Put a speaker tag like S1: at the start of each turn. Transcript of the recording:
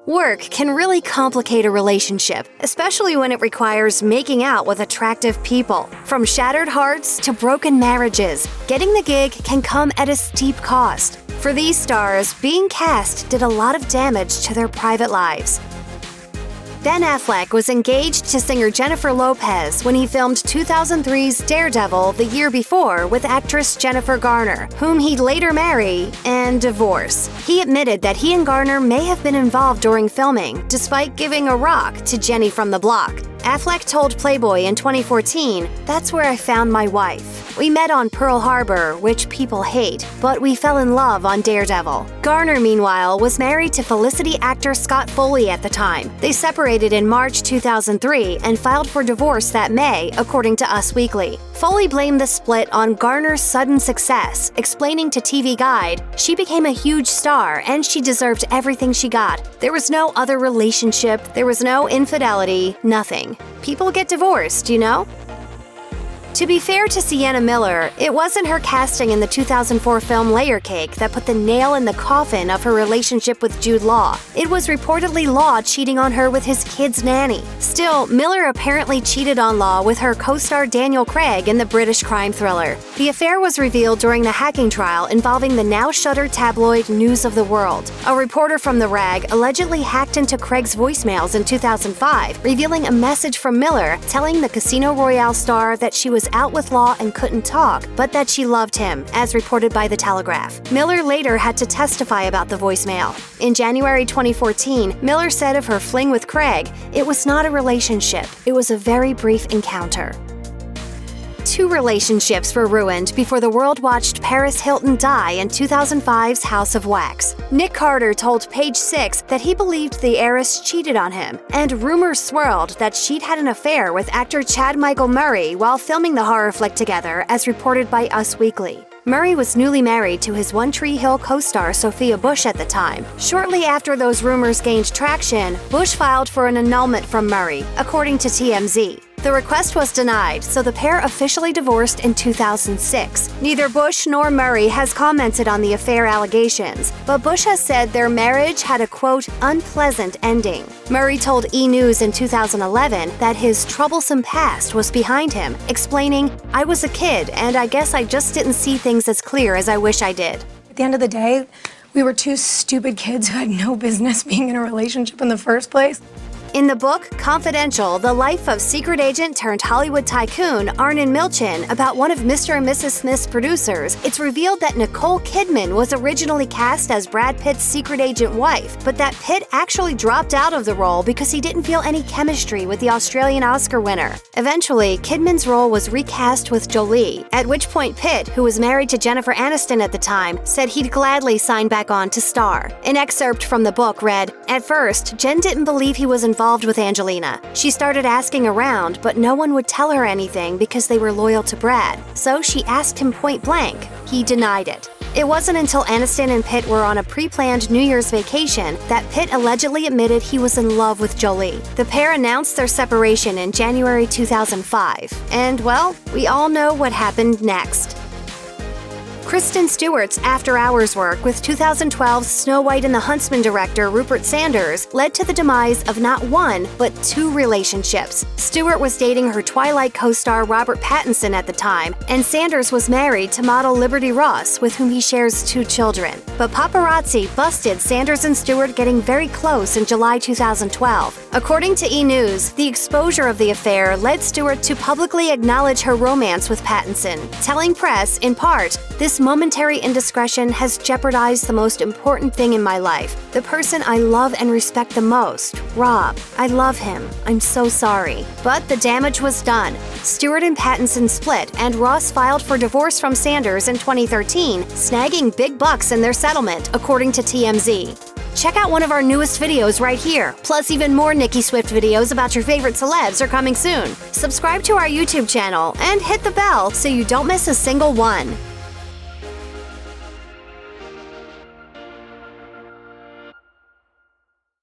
S1: Work can really complicate a relationship, especially when it requires making out with attractive people. From shattered hearts to broken marriages, getting the gig can come at a steep cost. For these stars, being cast did a lot of damage to their private lives. Ben Affleck was engaged to singer Jennifer Lopez when he filmed 2003's Daredevil the year before with actress Jennifer Garner, whom he'd later marry and divorce. He admitted that he and Garner may have been involved during filming, despite giving a rock to Jenny from the Block. Affleck told Playboy in 2014, "That's where I found my wife. We met on Pearl Harbor, which people hate, but we fell in love on Daredevil." Garner, meanwhile, was married to Felicity actor Scott Foley at the time. They separated in March 2003 and filed for divorce that May, according to Us Weekly. Foley blamed the split on Garner's sudden success, explaining to TV Guide, "She became a huge star and she deserved everything she got. There was no other relationship, there was no infidelity, nothing. People get divorced, you know?" To be fair to Sienna Miller, it wasn't her casting in the 2004 film Layer Cake that put the nail in the coffin of her relationship with Jude Law. It was reportedly Law cheating on her with his kid's nanny. Still, Miller apparently cheated on Law with her co-star Daniel Craig in the British crime thriller. The affair was revealed during the hacking trial involving the now-shuttered tabloid News of the World. A reporter from the rag allegedly hacked into Craig's voicemails in 2005, revealing a message from Miller telling the Casino Royale star that she was out with Law and couldn't talk, but that she loved him, as reported by The Telegraph. Miller later had to testify about the voicemail. In January 2014, Miller said of her fling with Craig, "It was not a relationship, it was a very brief encounter." Two relationships were ruined before the world watched Paris Hilton die in 2005's House of Wax. Nick Carter told Page Six that he believed the heiress cheated on him, and rumors swirled that she'd had an affair with actor Chad Michael Murray while filming the horror flick together, as reported by Us Weekly. Murray was newly married to his One Tree Hill co-star Sophia Bush at the time. Shortly after those rumors gained traction, Bush filed for an annulment from Murray, according to TMZ. The request was denied, so the pair officially divorced in 2006. Neither Bush nor Murray has commented on the affair allegations, but Bush has said their marriage had a, quote, unpleasant ending. Murray told E! News in 2011 that his troublesome past was behind him, explaining, "I was a kid, and I guess I just didn't see things as clear as I wish I did."
S2: At the end of the day, we were two stupid kids who had no business being in a relationship in the first place.
S1: In the book, Confidential, The Life of Secret Agent turned Hollywood tycoon Arnon Milchan, about one of Mr. and Mrs. Smith's producers, it's revealed that Nicole Kidman was originally cast as Brad Pitt's secret agent wife, but that Pitt actually dropped out of the role because he didn't feel any chemistry with the Australian Oscar winner. Eventually, Kidman's role was recast with Jolie, at which point Pitt, who was married to Jennifer Aniston at the time, said he'd gladly sign back on to star. An excerpt from the book read, "At first, Jen didn't believe he was involved with Angelina. She started asking around, but no one would tell her anything because they were loyal to Brad. So she asked him point blank. He denied it." It wasn't until Aniston and Pitt were on a pre-planned New Year's vacation that Pitt allegedly admitted he was in love with Jolie. The pair announced their separation in January 2005. And, well, we all know what happened next. Kristen Stewart's after-hours work with 2012's Snow White and the Huntsman director Rupert Sanders led to the demise of not one, but two relationships. Stewart was dating her Twilight co-star Robert Pattinson at the time, and Sanders was married to model Liberty Ross, with whom he shares two children. But paparazzi busted Sanders and Stewart getting very close in July 2012. According to E! News, the exposure of the affair led Stewart to publicly acknowledge her romance with Pattinson, telling press, in part, "This momentary indiscretion has jeopardized the most important thing in my life. The person I love and respect the most, Rob. I love him. I'm so sorry." But the damage was done. Stewart and Pattinson split, and Ross filed for divorce from Sanders in 2013, snagging big bucks in their settlement, according to TMZ. Check out one of our newest videos right here. Plus, even more Nicki Swift videos about your favorite celebs are coming soon. Subscribe to our YouTube channel and hit the bell so you don't miss a single one.